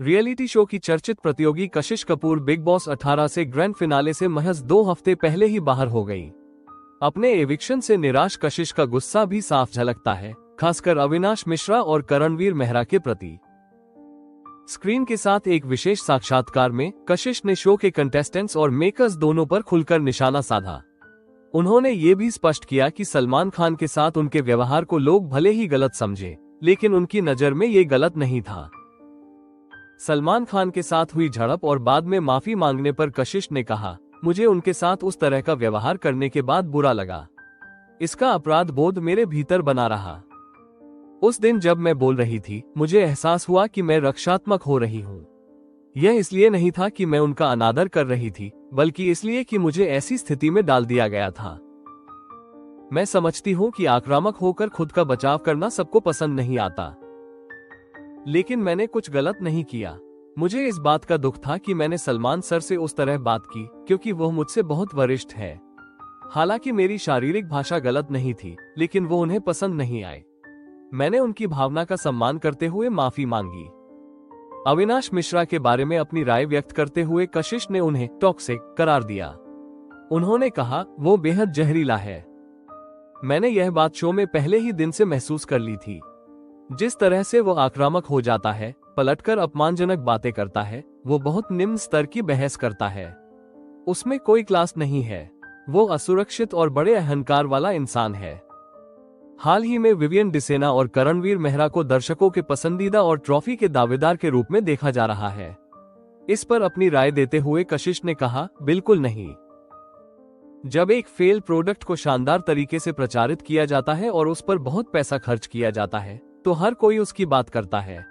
Reality show की चर्चित प्रतियोगी कशिश कपूर बिग बॉस 18 से ग्रैंड फिनाले से महज 2 हफ्ते पहले ही बाहर हो गई। अपने एविक्शन से निराश कशिश का गुस्सा भी साफ झलकता है, खासकर अविनाश मिश्रा और करणवीर मेहरा के प्रति। स्क्रीन के साथ एक विशेष साक्षात्कार में कशिश ने शो के कंटेस्टेंट्स और मेकर्स दोनों पर खुलकर निशाना साधा। उन्होंने ये भी स्पष्ट किया कि सलमान खान के साथ उनके व्यवहार को लोग भले ही गलत समझे, लेकिन उनकी नजर में ये गलत नहीं था। सलमान खान के साथ हुई झड़प और बाद में माफी मांगने पर कशिश ने कहा, मुझे उनके साथ उस तरह का व्यवहार करने के बाद बुरा लगा। इसका अपराध बोध मेरे भीतर बना रहा। उस दिन जब मैं बोल रही थी, मुझे एहसास हुआ कि मैं रक्षात्मक हो रही हूँ। यह इसलिए नहीं था कि मैं उनका अनादर कर रही थी, बल्कि इसलिए कि मुझे ऐसी स्थिति में डाल दिया गया था। मैं समझती हूँ कि आक्रामक होकर खुद का बचाव करना सबको पसंद नहीं आता, लेकिन मैंने कुछ गलत नहीं किया। मुझे इस बात का दुख था कि मैंने सलमान सर से उस तरह बात की, क्योंकि वो मुझसे बहुत वरिष्ठ है। हालांकि मेरी शारीरिक भाषा गलत नहीं थी, लेकिन वो उन्हें पसंद नहीं आए। मैंने उनकी भावना का सम्मान करते हुए माफी मांगी। अविनाश मिश्रा के बारे में अपनी राय व्यक्त करते हुए कशिश ने उन्हें टॉक्सिक करार दिया। उन्होंने कहा, वो बेहद जहरीला है। मैंने यह बात शो में पहले ही दिन से महसूस कर ली थी। जिस तरह से वो आक्रामक हो जाता है, पलटकर अपमानजनक बातें करता है, वो बहुत निम्न स्तर की बहस करता है। उसमें कोई क्लास नहीं है। वो असुरक्षित और बड़े अहंकार वाला इंसान है। हाल ही में विवियन डिसेना और करणवीर मेहरा को दर्शकों के पसंदीदा और ट्रॉफी के दावेदार के रूप में देखा जा रहा है। इस पर अपनी राय देते हुए कशिश ने कहा, बिल्कुल नहीं। जब एक फेल प्रोडक्ट को शानदार तरीके से प्रचारित किया जाता है और उस पर बहुत पैसा खर्च किया जाता है, तो हर कोई उसकी बात करता है।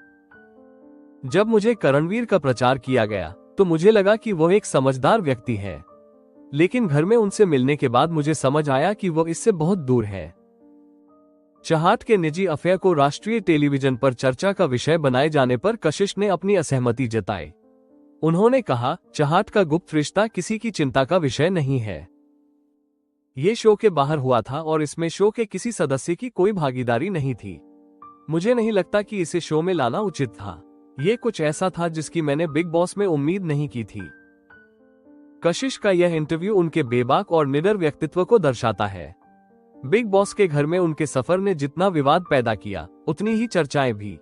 जब मुझे करणवीर का प्रचार किया गया, तो मुझे लगा कि वो एक समझदार व्यक्ति है, लेकिन घर में उनसे मिलने के बाद मुझे समझ आया कि वो इससे बहुत दूर है। चाहत के निजी अफेयर को राष्ट्रीय टेलीविजन पर चर्चा का विषय बनाए जाने पर कशिश ने अपनी असहमति जताई। उन्होंने कहा, चाहत का गुप्त रिश्ता किसी की चिंता का विषय नहीं है। ये शो के बाहर हुआ था और इसमें शो के किसी सदस्य की कोई भागीदारी नहीं थी। मुझे नहीं लगता कि इसे शो में लाना उचित था। ये कुछ ऐसा था जिसकी मैंने बिग बॉस में उम्मीद नहीं की थी। कशिश का यह इंटरव्यू उनके बेबाक और निडर व्यक्तित्व को दर्शाता है। बिग बॉस के घर में उनके सफर ने जितना विवाद पैदा किया, उतनी ही चर्चाएं भी।